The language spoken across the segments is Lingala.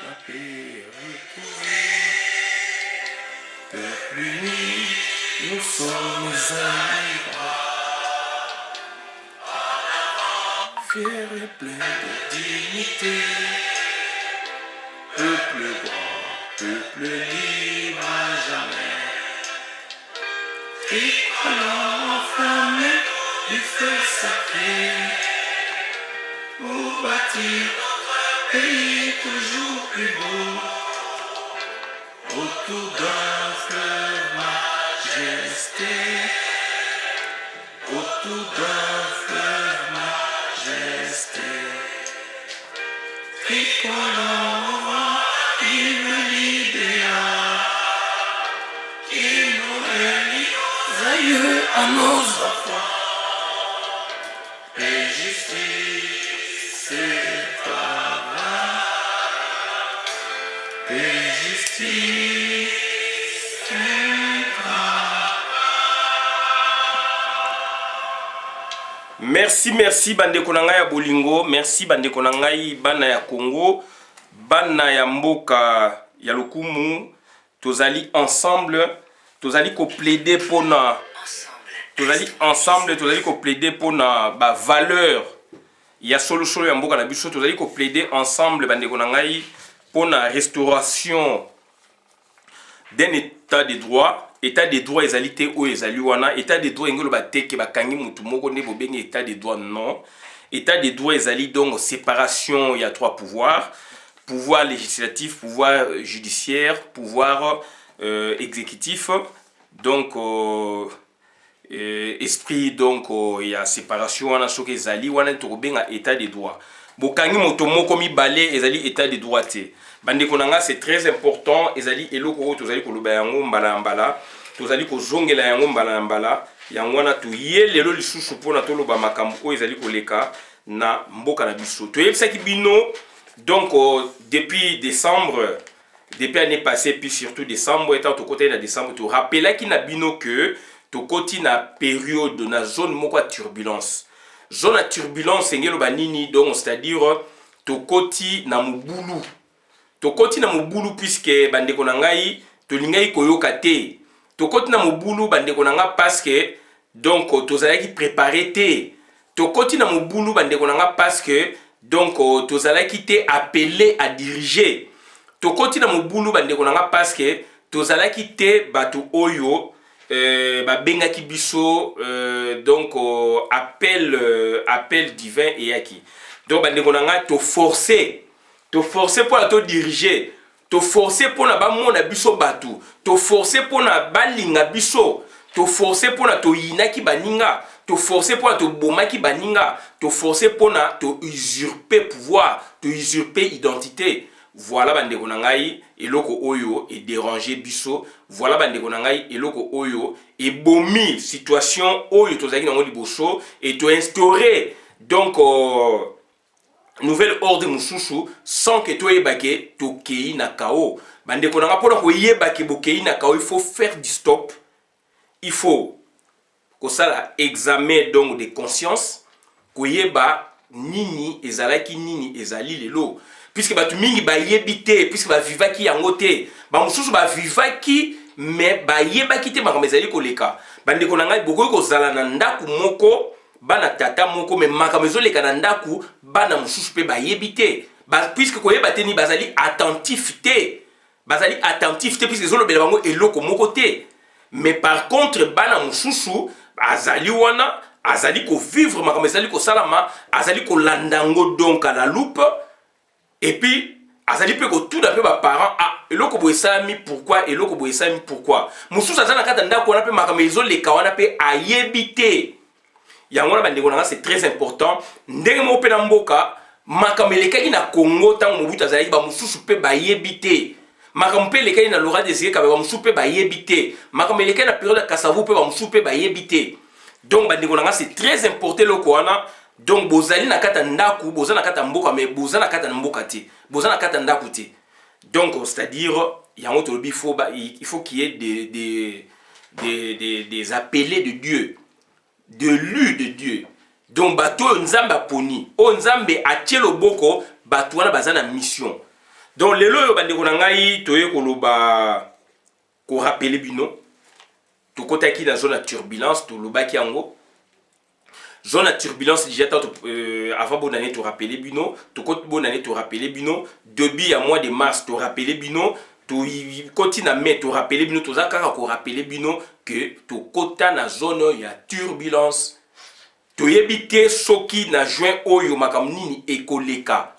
la paix retourne. Peuple uni, nous sommes amis. Fier et plein de dignité. Peuple grand, peuple libre à jamais. Et croyant enflammé du feu sacré, pour bâtir notre pays toujours plus beau, autour d'un fleuve majesté, autour d'un fleuve majesté, tricolore, vive l'idéal, et nos aïeux à nos enfants. Et justice, c'est travail. Et justice, c'est travail. Merci bandeko na ngai ya bolingo, merci bandeko na ngai bana ya Congo, bana ya mboka ya lokumu, tozali ensemble, tozali ko plaider pona tozali ko plaider pona ba valeur ya solo ya mboka na biso, tozali ko plaider ensemble bandeko na ngai pona restauration d'un état de droit. État de droit ezalité o ezali wana, état de droit ngelo bateke bakangi mutu moko ne bobengi état de droit, non. État de droit ezali donc séparation, il y a trois pouvoirs: pouvoir législatif, pouvoir judiciaire, pouvoir exécutif. Donc esprit donc il y a séparation wana soki ezali wana to benga état de droit. Bokangi moto moko mibale ezali état de droit te. Bandeko nanga, c'est très important. Ezali eloko tozali koloba yango mbala mbala, tozali kozongela yango mbala mbala, yango wana tuye lelo lisusu pona toloba makambo oyo ezali koleka na mboka na biso. Toyebisaki bino donc depuis décembre, depuis l'année passée, puis surtout décembre, étant au côté de décembre, tu rappelles qu'il y a bino que tu côté na période na zone moko à turbulence. Zone à turbulence, c'est ngelo banini, donc c'est-à-dire tu côté na mubulu. Tokoti na mobulu puisque bandeko na ngai tolingai koyoka te. Tokoti na mobulu bandeko na nga parce que donc tozalaki préparé te. Tokoti na mobulu bandeko na nga parce que donc tozalaki te appelé à diriger. Tokoti na mobulu bandeko na nga parce que tozalaki te bato oyo babengaki biso donc appel divin et yaki. Donc bandeko na nga to forcer pour la te diriger, te forcer pour na ba mona biso batu, te forcer pour na balinga biso, te forcer pour na to yinaki baninga, te forcer pour na to bomaki baninga, te forcer pour na to usurper pouvoir, te usurper identité. Voilà bandeko na ngai eloko oyo et déranger biso, voilà bandeko na ngai eloko oyo et bomi situation oyo tozaki na ngo liboso et to instaurer donc nouvel ordre mususu sans que toi yebake to kei na kao. Bandeko na nga pona ko yebake bo kei na kao, il faut faire du stop. Il faut que ça examen donc de conscience ko yeba nini ezalaki nini ezali lelo, puisque batu mingi ba yebite, puisque ba vivaki yango te, ba mususu ba vivaki mais ba yebaki te makambo ezali koleka. Bandeko na nga bokoki kozala na ndaku moko bana tata moko me makambo ezoleka na ndaku bana mususu pe bayebite, puisque koyeba te ni bazali attentif te, puisque ezolobela bango eloko moko te. Mais par contre bana mususu azali wana, azali ko vivre makambo ezali ko salama, azali ko landango donc à la loupe, et puis azali pe ko tout d'après ba parents eloko boesami pourquoi, eloko boesami pourquoi mususu azana kata ndako wana pe makambo ezoleka wana pe ayebite. Yango bandeko na nga c'est très important. Ndenge mo pe na mboka makambo elekaki na Congo tango mobutu azali ba mususu pe bayebite, makambo pe elekaki na Laurent Désiré Kabila ba mususu pe bayebite, makambo elekaki na période ya Kasavu pe ba mususu pe bayebite. Donc bandeko na nga c'est très important loko wana. Donc bozali na kata ndaku, bozali na kata mboka, mais bozali na kata mboka te, bozali na kata ndaku te. Donc c'est-à-dire yango tolobi il faut qu'il y ait des appelés de Dieu, de l'u de Dieu. Donc bato nzambe aponi, o nzambe atie loboko, bato wana bazana mission. donc lelo oyo bandeko na ngai toye koloba ko rappeler bino tokotaki na zone ya turbulence tolobaki yango zone à turbulence déjà avant bonne année te rappeler bino to côté bonne année te rappeler bino début à mois de mars te rappeler bino to continue à mai te rappeler bino to zakara ko rappeler bino que to kota na zone ya turbulence to yebite soki na juin oyo makamnini ekoleka.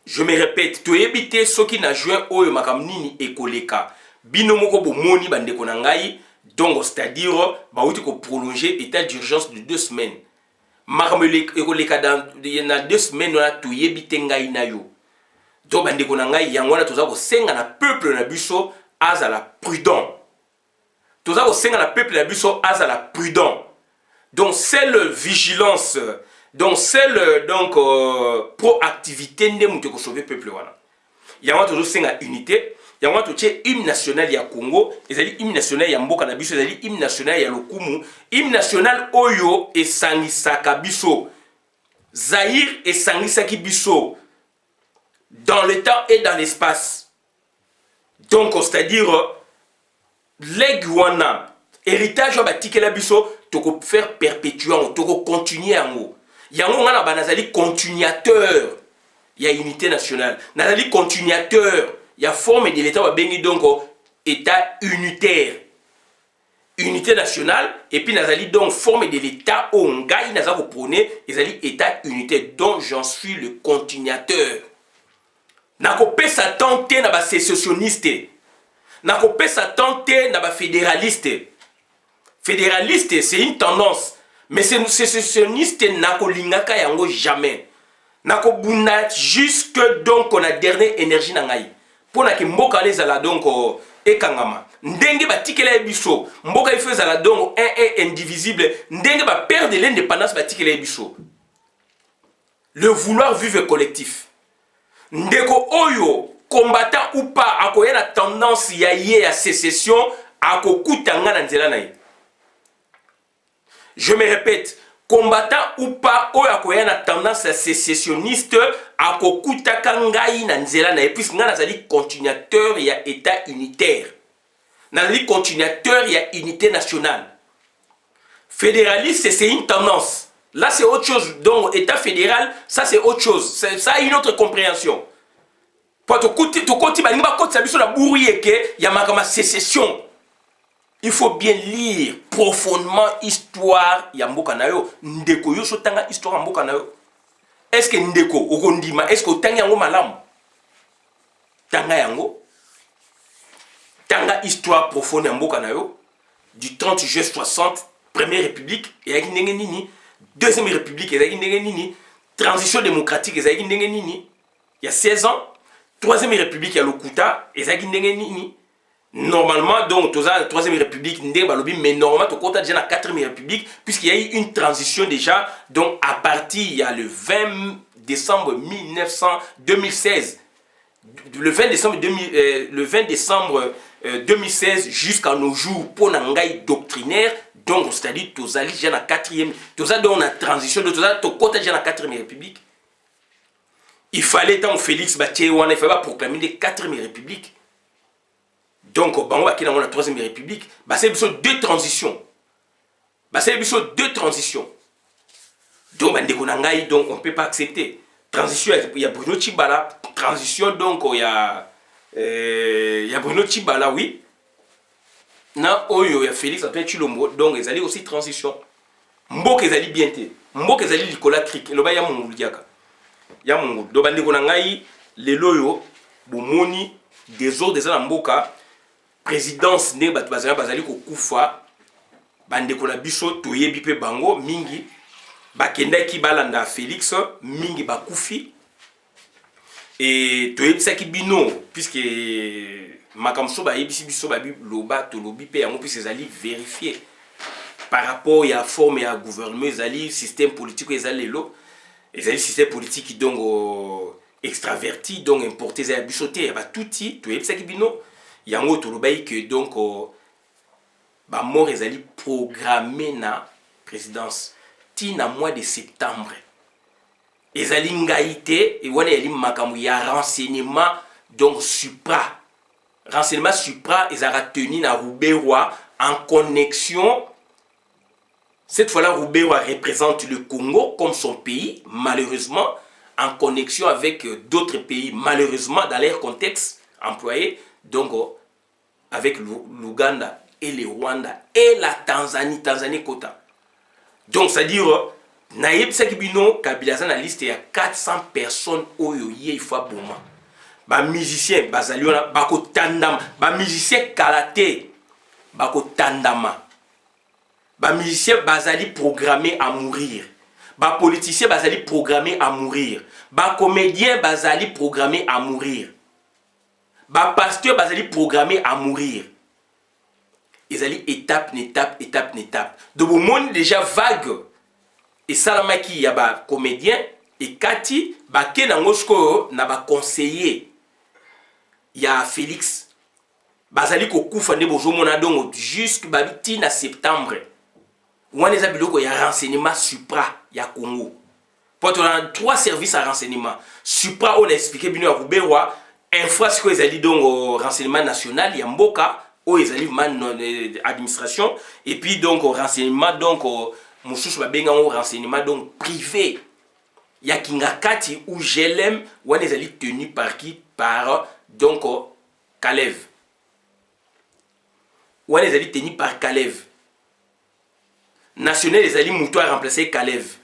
Je me répète, to yebite soki na juin oyo makamnini ekoleka bino moko bomoni bandeko na ngai. Donc, c'est-à-dire, il faut prolonger l'état d'urgence de 2 semaines. Il y a 2 semaines, on a tout yébité ngai na yo. Donc, il y a un peuple na biso à la prudent. Tout ça, c'est un peuple na biso à la prudent. Donc, c'est la vigilance. Donc, c'est donc proactivité de sauver le peuple. Il y a une unité. Il y a un hymne national ya Congo, il y a hymne national ya Mboka na biso, il y a hymne national ya Lokumu, hymne national oyo et sangisaka biso. Zaïre et sangisaki biso dans le temps et dans l'espace. Donc c'est-à-dire l'Eguana, héritage wa batikela biso, toko faire perpétuer, toko continuer yango. Yango ngana banazali continuateur ya unité nationale. Nazali continuateur. Il y a forme de l'État donc État unitaire. Unité nationale, et puis nazali donc forme de l'État Ongai, nazali prôné, nazali État unitaire, dont j'en suis le continuateur. Nakopé sa tante na ba sécessionniste. Nakopé sa tante na ba fédéraliste. Fédéraliste, c'est une tendance, mais c'est sécessionniste nakolingaka yango jamais. Nakobuna jusque donc on a dernière énergie nangai. Pour que mboka les ala donc ekangama ndenge batikela biso mboka ifeza la donc un indivisible ndenge ba perdre l'indépendance batikela biso le vouloir vivre collectif ndeko oyo combattant ou pas akoya la tendance ya ye ya sécession akokutanga na nzela na ye. Je me répète, combattant ou pas oyo akoya na tendance ya sécessionniste akokutaka ngai na nzela na ye puisque nga nazali continuateur ya état unitaire, nazali continuateur ya unité nationale. Fédéraliste c'est une tendance, là c'est autre chose. Donc état fédéral ça c'est autre chose, ça a une autre compréhension. Pour tokoti balinga bakoti sa biso na bourrieke ya makama sécession. Il faut bien lire profondément histoire ya mboka na yo. Ndeko yo sotanga histoire ya mboka na yo. Est-ce que ndeko okondima, est-ce que tanga yango malamu? Tanga yango. Tanga histoire profonde ya mboka na yo. Du 30 juillet 60, première république, ezaki ndenge nini? Deuxième république, ezaki ndenge nini? Transition démocratique, ezaki ndenge nini? Il y a 16 ans. Troisième république, il y a Lokuta, ezaki ndenge nini? Normalement, donc, la troisième république, mais normalement, tu as déjà la quatrième république, puisqu'il y a eu une transition déjà, donc à partir, il y a le 20 décembre 2016, le 20 décembre 2016 jusqu'à nos jours, pour l'angaï doctrinaire, donc, c'est-à-dire, tu as déjà la quatrième, tu as donc la transition, tu as déjà la quatrième république. Il fallait, tant Félix Batiewana, il fallait proclamer la quatrième république. Donc, on va dans la troisième république, c'est deux transitions. C'est deux transitions. Donc, on ne peut pas accepter. Transition, il y a Bruno Tchibala. Transition, donc, il y a Bruno Tchibala, oui. Non, il y a Félix Antoine Tshilombo. Donc, ils allaient aussi transition. Mbok, ils allaient bien. Mbok, ils allaient Nicolas Cric. Il y a mon diaka. Il y a mon donc, les loyaux, Bomoni, des autres, des Mboka. Présidence ne bazali ko kufa bande ko na biso toyebi pe bango mingi bakendaki balanda Félix mingi bakufi et toyebisaki bino puisque makamso ba yebisi biso ba loba to lobi pe yango puisque ezali vérifier par rapport à forme ya gouvernement ezali système politique ezali lo ezali système politique donc extraverti donc importé za bisoté ba touti toyebisaki bino yango tolobai que donc ba mort ezali programmé na présidence tina mois de septembre ezali ngai te et wana yali makambo ya renseignement donc supra. Renseignement supra ezara tenu na Roubaix-Roi en connexion. Cette fois-là, Roubaix-Roi représente le Congo comme son pays, malheureusement, en connexion avec d'autres pays, malheureusement, dans leur contexte employé, donc avec l'Ouganda et le Rwanda et la Tanzanie, Tanzanie Kota. Donc, c'est-à-dire, Naïb Sakibino, Kabila na liste, il y a 400 personnes oyo il faut boma. Ba musicien bazaliona bako tandama, ba musicien karaté bako tandama. Ba musicien bazali programmé à mourir. Ba politicien bazali programmé à mourir. Ba comédien bazali programmé à mourir. Ba pasteur bazali programmé à mourir. Ils allaient étape, étape. Donc, au monde déjà vague. Et Salamaki, y a ba comédien. Et Kati, ba Kenangosko, n'a ba conseiller. Il y a Félix. Bazali ko koufa ne bojo monadongo jusqu'à babiti na septembre. Ouane za biloko ya renseignement supra ya Congo. Pour on a 3 services à renseignement. Supra on a expliqué bino ya Roubaix-Roi, infrastructure ezali donc renseignement national ya mboka. Ils allaient administration et puis donc renseignement donc mususu babenga renseignement donc privé ya Kingakati ou GLM ou les allaient tenus par qui par donc Kalev ou les allaient tenus par Kalev national les alliés Moutou a remplacé Kalev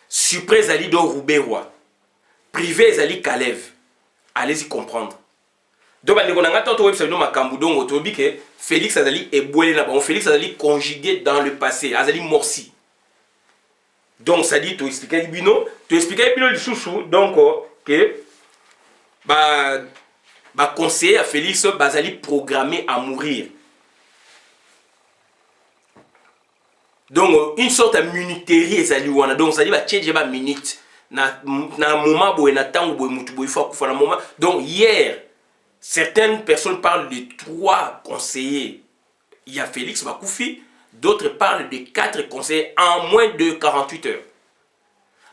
Supré les alliés donc Roubaix-Roi privé les alliés Kalev allez-y comprendre. Donc, Félix Azali est boilé là-bas. Félix Azali conjugué dans le passé. Azali morsi. Donc, ça dit, tu expliques Bino. Tu expliques Bino du chouchou. Donc, que, conseiller à Félix Azali programmé à mourir. Donc, une sorte de minuterie Azali wana. Donc, ça dit, tchédje ba minute. Na moment boé, na temps boé, moutou boé, faut na moment. Donc, hier, certaines personnes parlent de 3 conseillers. Il y a Félix Bakoufi. D'autres parlent de 4 conseillers en moins de 48 heures.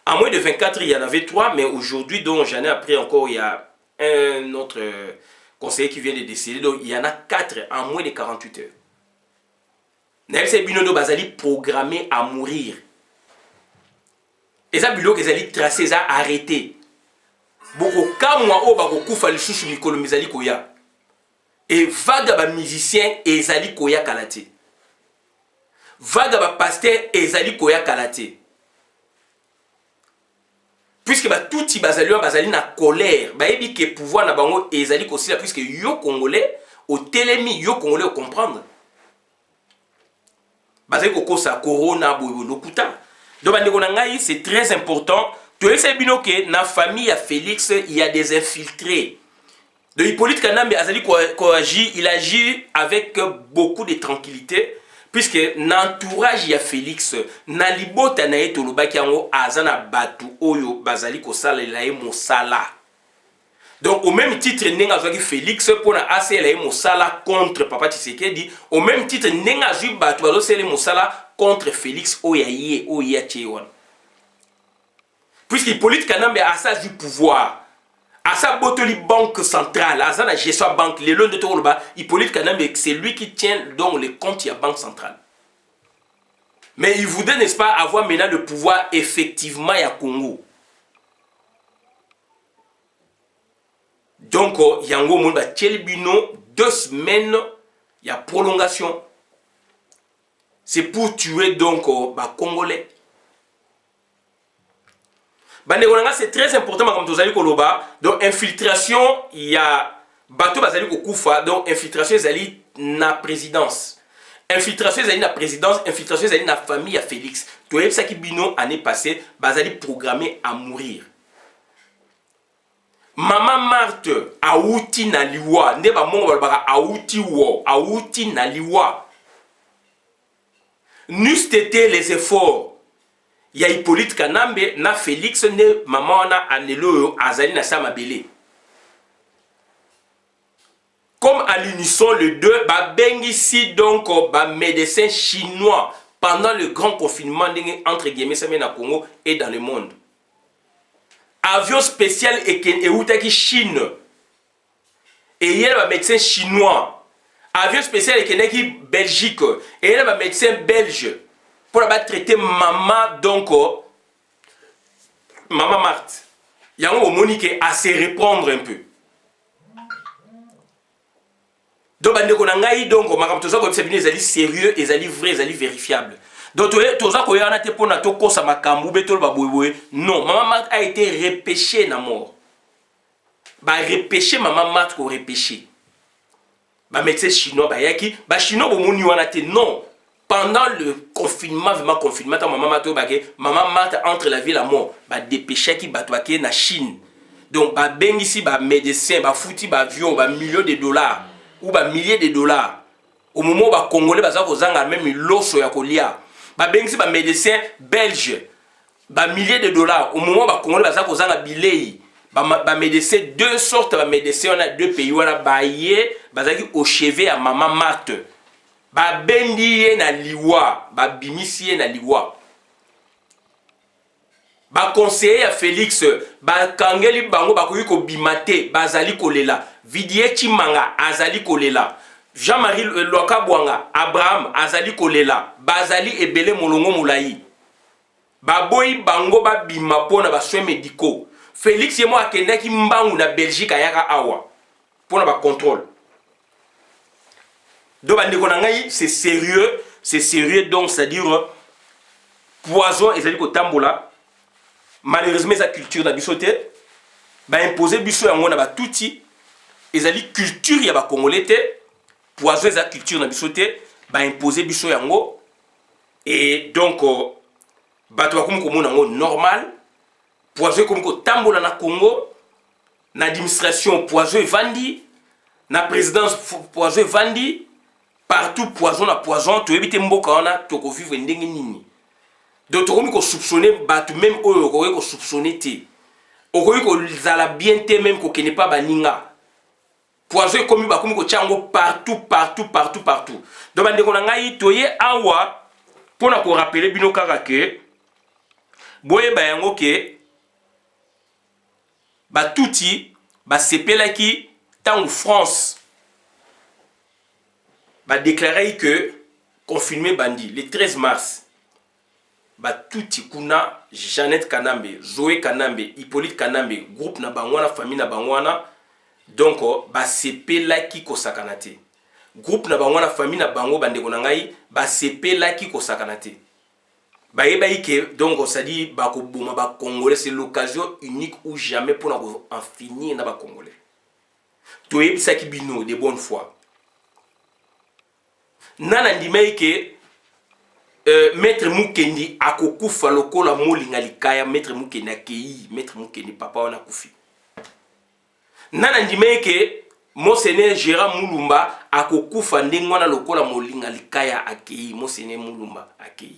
En moins de 24 heures, il y en avait 3. Mais aujourd'hui, donc j'en ai appris encore, il y a un autre conseiller qui vient de décéder. Donc il y en a 4 en moins de 48 heures. Naël Binodo Bazali programmé à mourir. Et ça, Bilo, qu'ils allaient tracer, ça arrêté. Boko kamwa o bako kufa lisusu mikolo mizali koya. Et vaga ba musicien ezali koya kalate. Vaga ba pasteur ezali koya kalate. Puisque ba touti bazali na colère, ba yebi ke pouvoir na bango ezali kosila puisque yo congolais au télémi yo congolais au comprendre. Bazali kokosa corona boyo lokuta. Donc c'est très important. Tu sais bien que dans la famille à Félix, il y a des infiltrés. De Hippolyte Kanambe il agit avec beaucoup de tranquillité. Puisque dans l'entourage, il y a Félix. Dans l'ibota na etoloba ki yango azana batu oyo bazali kosala elaye mosala. Donc au même titre nenga zwa ki Félix pour na ase elaye mosala contre Papa Tshisekedi, au même titre nenga zwi batu bazo sele mosala contre Félix oyaye oya chewan. Puisque Hippolyte Kanambe a ça du pouvoir, à sa botoli banque centrale, à sa gestion banque, les lois de Toroba, Hippolyte Kanambe, c'est lui qui tient donc les comptes de la banque centrale. Mais il voudrait, n'est-ce pas, avoir maintenant le pouvoir effectivement à Congo. Donc, il y a un gros monde, Tchelbino, 2 semaines, il y a prolongation. C'est pour tuer donc Congolais. C'est très important comme vous avez koloba. Donc infiltration, il y a bateau bazali kokufa. Donc infiltration zali na présidence. Infiltration zali na présidence, infiltration zali na famille à Félix. Tu vois ça qui bino année passée, bazali programmé à mourir. Maman Marthe auti na liwa, ndeba mongo balbaka auti wo, auti na liwa. N'eussent été les efforts. Il y a Hippolyte Kanambe, na Félix, ne maman na anelo azali na samabele. Comme à l'unisson, les deux, ba bengi donc ba médecin chinois pendant le grand confinement entre guillemets na Congo et dans le monde. avion spécial et outaki Chine et il y a un médecin chinois avion spécial et Belgique et il y a un médecin belge pour la traiter maman donc maman Marthe il y a un Monique à se reprendre un peu donc donc ma comme ça c'est sérieux et vrai et vérifiable. Donc, non, maman Marthe a été repêchée na mort. Ba repêché maman Marthe ko repêché. Ba médecin chinois ba yaki, ba chinois bo moni wana te non. Pendant le confinement, vraiment confinement, maman Marthe maman Marthe entre la vie et la mort, ba dépêché qui ba toaké na Chine. Donc ba bengisi ba médecin, ba fouti ba avion, ba millions de dollars ou ba milliers de dollars. Au moment où ba congolais ba za ko zanga même loso ya kolia. Ba bengisi ba médecin belge, ba milliers de dollars. Au moment où ba congolais ba za ko zanga bilei. Ba médecin deux sortes de médecins on a deux pays on a baillé bazaki au chevet à maman Marthe ba bendi na liwa ba bimisi na liwa ba conseiller à Félix ba kangeli bango ba ko bimate bazali kolela Vidier Chimanga azali kolela Jean-Marie Loka Bwanga Abraham azali kolela bazali ebele molongo mulai ba boyi bango ba bima pona ba soins médicaux Félix et moi qui mbangu na Belgique ayaka awa pour la contrôle. Donc c'est sérieux donc c'est-à-dire poison et c'est-à-dire que tambola malheureusement sa culture na bisoté ba imposer biso yango na ba touti ezali culture ya ba congolais té poison sa culture na bisoté ba imposer biso yango et donc bato comme komona yango normal. Poison comme ko tambola na Congo, na administration poison vandi, na présidence poison vandi, partout poison na poison, to éviter mboka wana to ko vivre ndenge nini. Donc to ko soupçonner batu même oyo ko soupçonner té. Okoyi ko zala bien té même ko kene pas baninga. Poison comme ba ko tchango partout. Donc bande ko na ngai toye awa pona ko rappeler bino kaka ke boye ba yango ke ba touti ba sepelaki tant France ba déclaré que confiné bandi le 13 mars ba touti kuna Jeannette Kanambe, Zoé Kanambe, Hippolyte Kanambe, groupe na bangwana famille na bangwana donc ba sepelaki ko sakanate. Groupe na bangwana famille na bango bande ko ngai ba sepelaki ko sakanate. Donc ça dit ba Congolais c'est l'occasion unique ou jamais pour en finir na ba Congolais. Toyebi saki bino de bonne foi. Nana ndimei ke maître Mukendi akokufa lokola molinga likaya maître Mukendi akei maître Mukendi papa wana kufi. Nana ndimei ke Monseigneur Gérard Mulumba akokufa ndengwana lokola molinga likaya akei Monseigneur Mulumba akei.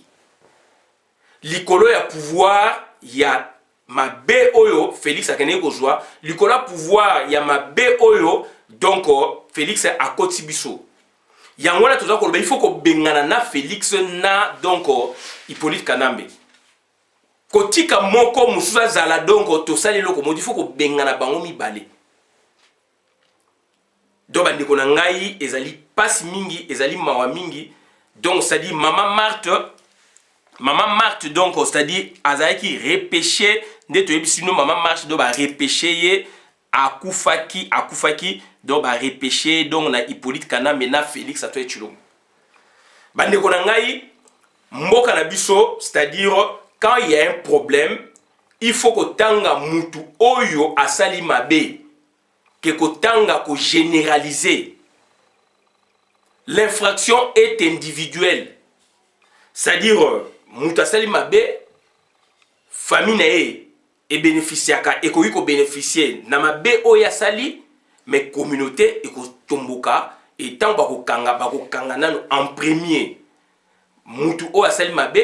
Likolo ya pouvoir ya mabe oyo Félix akene kozwa likolo ya pouvoir ya mabe oyo donc Félix akoti biso yango na toza koloba il faut ko bengana na Félix na donc Hippolyte Kanambe kotika moko mususa zala donc to sali loko modi il faut ko bengana bango mibale donc bandeko na ngai ezali passe mingi ezali mawa mingi donc ça dit maman Marthe donc c'est-à-dire azaki repêché ndeto yebisino maman Marthe do ba repêché akufaki donc ba repêché donc na Hippolyte Kanambe na Félix Antoine Tshilombo. Bande ko na ngai mboka na biso c'est-à-dire quand il y a un problème il faut que tanga mutu oyo asali mabe que ko tanga ko généraliser. L'infraction est individuelle. C'est-à-dire Moutasali Mabe, famille nae et bénéficiaka et ko bénéficier na mabe oya sali mais communauté et ko tomboka et tant bako kanga nanu en premier mutu oya sali mabe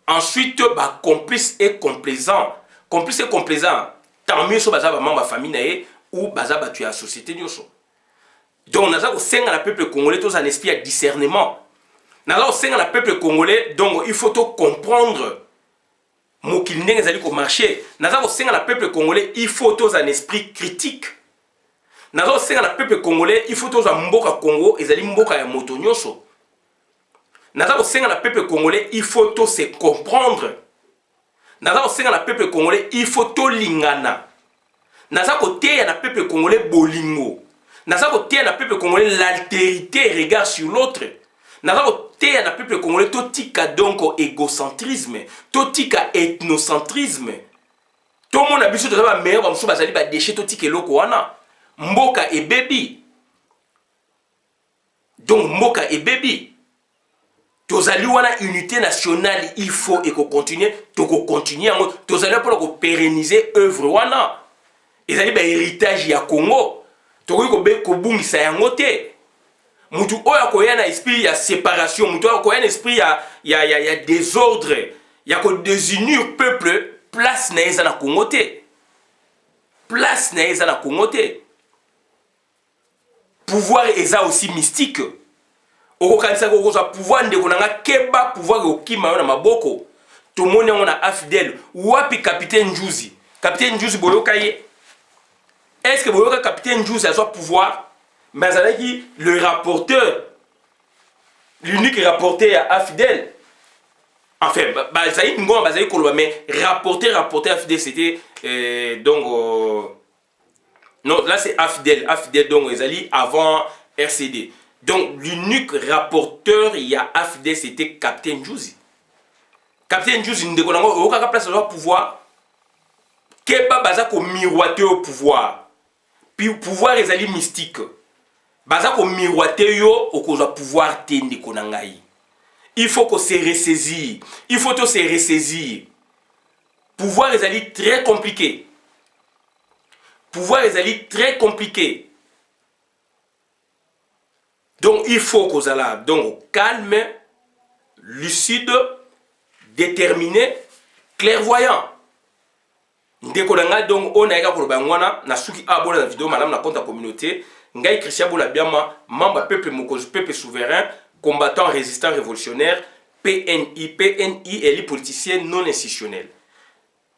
ensuite ba complice et complaisant tant mieux so baza ba membre famille nae ou baza ba tu la société nyoso. Donc naza ko senga la peuple congolais tous en esprit de discernement. Au sein du peuple congolais, donc il faut comprendre mokili ndenge ezali komarche. Naza kosenga na peuple congolais, il faut tous un esprit critique. Naza kosenga na peuple congolais, il faut tous un mboka Congo, ezali mboka ya moto nyonso. Naza kosenga na peuple congolais, il faut tous se comprendre. Naza kosenga na peuple congolais, il faut tous lingana. Naza koteya na peuple congolais bolingo. Naza koteya na peuple congolais l'altérité regard sur l'autre. Naza koteya na peuple congolais totika donc égocentrisme, totika ethnocentrisme. Tout le monde a biso to ba meilleur ba musu bazali ba déchet totika eloko wana. Mboka et baby. Donc mboka et baby. Tozali wana unité nationale, il faut et qu'on continue, to continuer tozali pour pérenniser œuvre wana. Ezali ba héritage ya Congo. Tokoki kobungisa yango te. Mutu oyo akoya na esprit ya séparation, mutu oyo akoya na esprit ya désordre, ya ko désunir peuple, place na eza na Congo te. Place na eza na Congo te. Pouvoir eza aussi mystique. Okokanisa ko koza pouvoir ndeko nanga keba pouvoir okima yo na maboko. Tomoni yango na Afidèle, wapi capitaine Njuzi. Capitaine Njuzi boyoka ye. Est-ce que boyoka capitaine Njuzi a son pouvoir? Mais azalaki le rapporteur, l'unique rapporteur à Fidèle. Enfin, Zaïd Ngoma, Zaïd Koloba, mais rapporteur à Fidèle, c'était donc. Non, là c'est Afidèle. Afidèle, donc, Ezali avant RCD. Donc, l'unique rapporteur, il y a Afidèle, c'était Capitaine Jouzi. Capitaine Jouzi, nous déconnons, au cas place de pouvoir, Keba Bazako miroiter au pouvoir. Puis, pouvoir, Ezali mystique. Bazako miroiter yo au cause pouvoir tende konangai. Il faut qu'on se ressaisir. Il faut que se ressaisir. Pouvoir les alliés très compliqué. Pouvoir les alliés très compliqué. Donc il faut qu'on soit donc calme, lucide, déterminé, clairvoyant. Ndekonanga donc on a également pour bangwana na suki abona la vidéo madame na compte la communauté. Ngai Christian Boula Biama, membre peuple Mokozi, peuple souverain, combattant résistant révolutionnaire, PNI, PNI et les politiciens non institutionnels.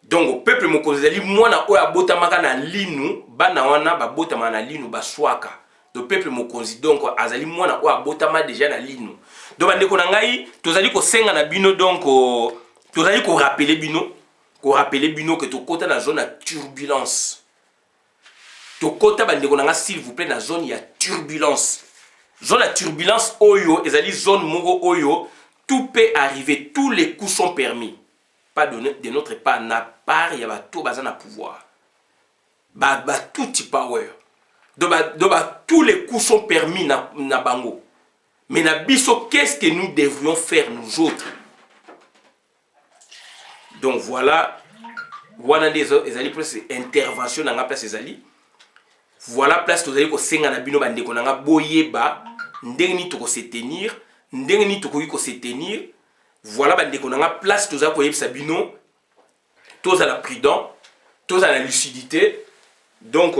Donc, peuple Mokozi, moi na oya botamaka na linu, bana wana ba botama na linu ba swaka. Donc peuple Mokozi donc azali moi na oya botama déjà na linu. Donc bandeko na ngai, tozali ko senga na bino donc tozali ko rappeler bino que to kota na zone de turbulence. Tokota bandeko nanga s'il vous plaît na zone ya turbulence. Zone à turbulence oyo, ezali zone moko oyo, tout peut arriver, tous les coups sont permis. Pas de notre part, na part ya ba to bazana pouvoir. Ba tout power. Donc tous les coups sont permis na bango. Mais na biso, qu'est-ce que nous devrions faire nous autres? Donc voilà, wana des ezali plus intervention na nga place ezali. Voilà place tozali ko senga na bino bandeko nanga boyeba ndenge ni toko se tenir, ndenge ni toko ko se tenir. Voilà bandeko nanga place tozali ko yebisa bino toza la prudent, toza la lucidité. Donc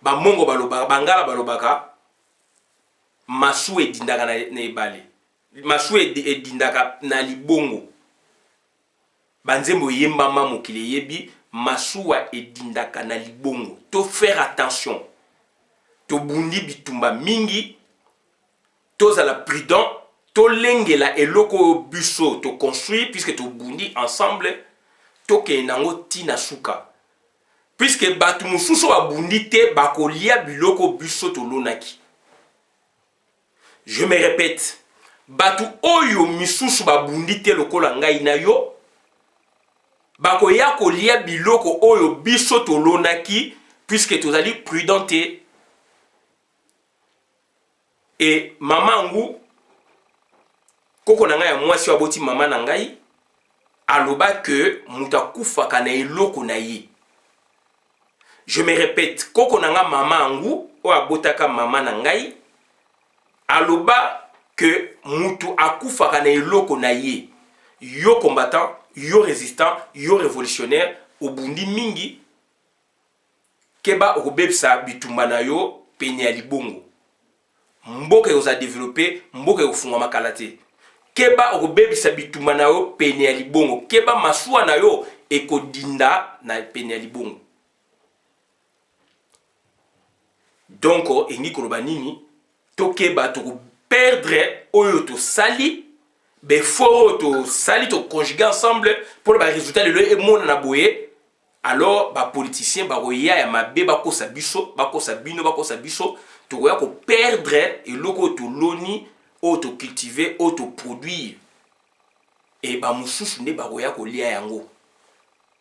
ba mongo baloba bangala balobaka masu edindaka na ebale. Masu edindaka na libongo. Banzembo yembama mokili yebi masuwa edindaka na libongo. To faire attention. To bundi bitumba mingi. To za la prudent. To lengela eloko buso. To construire puisque to bundi ensemble. To ke nango tina suka. Puisque batu mususo wa bundi te bako lia biloko buso to lonaki. Je me répète. Batu oyo misusu ba bundi te lokola ngai na yo. Bako ya kolia biloko oyo biso tolonaki puisque tozali prudenté. Et maman ngu koko na ngai ya mwasi aboti mama na ngai aloba que mutakufa kana eloko na ye. Je me répète, koko na nga maman ngu o abotaka mama na ngai aloba que mutu akufa kana eloko na ye. Yo combattant, yo résistant, yo révolutionnaire, au bundi mingi, keba okobebsa bitumba na yo pene ya libongo. Mboka yo za développer, mboka yo funga makalate. keba okobebisa bituma na yo pene ya libongo, keba masuwa na yo ekodinda na pene ya libongo. Donc engi koloba nini tokeba toko perdre oyo to sali before to sali to conjuguer ensemble pour le résultat de l'emona na boye. Alors ba politicien ba roya ya mabe ba ko sabiso ba ko sabino ba ko sabiso to roya ko perdre eloko to loni auto cultiver auto produire et ba mususu ne ba roya ko lia yango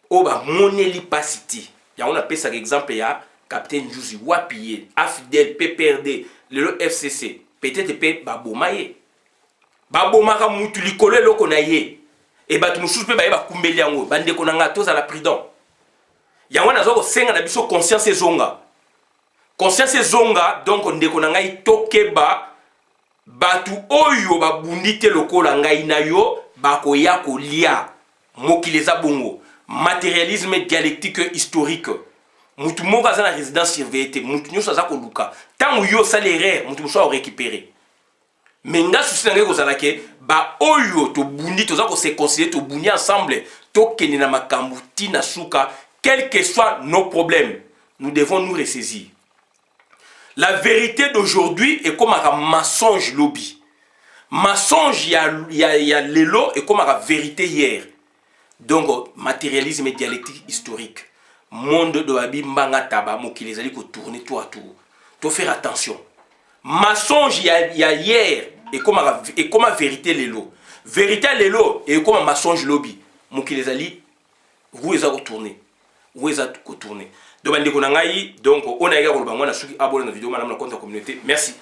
o ba moneli pasiti ya on appelle ça exemple ya Capitaine Juzi wapiye afidèle PPRD le FCC peut-être pe ba bomaye ba bomaka mutu likolo eloko na ye et ba tu mususu pe ba ba kumbeli yango bande ko na ngato za la prudent yango na zoko senga na biso conscience zonga donc ndeko na ngai tokeba batu oyo babundite lokola ngai na yo bakoya kolia mokili eza bongo matérialisme dialectique historique mutu moko aza na résidence surveillée te mutu nyonso aza koluka ntango yo osala mutu mosusu akorécupéré mais nga susi na ngai kozala ke ba oyo tobundi toza kose considérer tobundi ensemble tokende na makambo ntina suka quels que soient nos problèmes nous devons nous ressaisir. La vérité d'aujourd'hui est comme un mensonge lobby. Mensonge il y a l'élo et comme la vérité hier. Donc matérialisme et dialectique historique. Monde de Abi Mbanga Taba Mokili les ko tourner tout à tour. Tu faire attention. Mensonge il y a hier et comme la vérité l'élo. Vérité l'élo et comme un mensonge lobby. Mokili les ali vous les a retourné. Où est-ce que tourner? Donc on a eu donc on a eu la suki abonné la vidéo madame la compte communauté. Merci.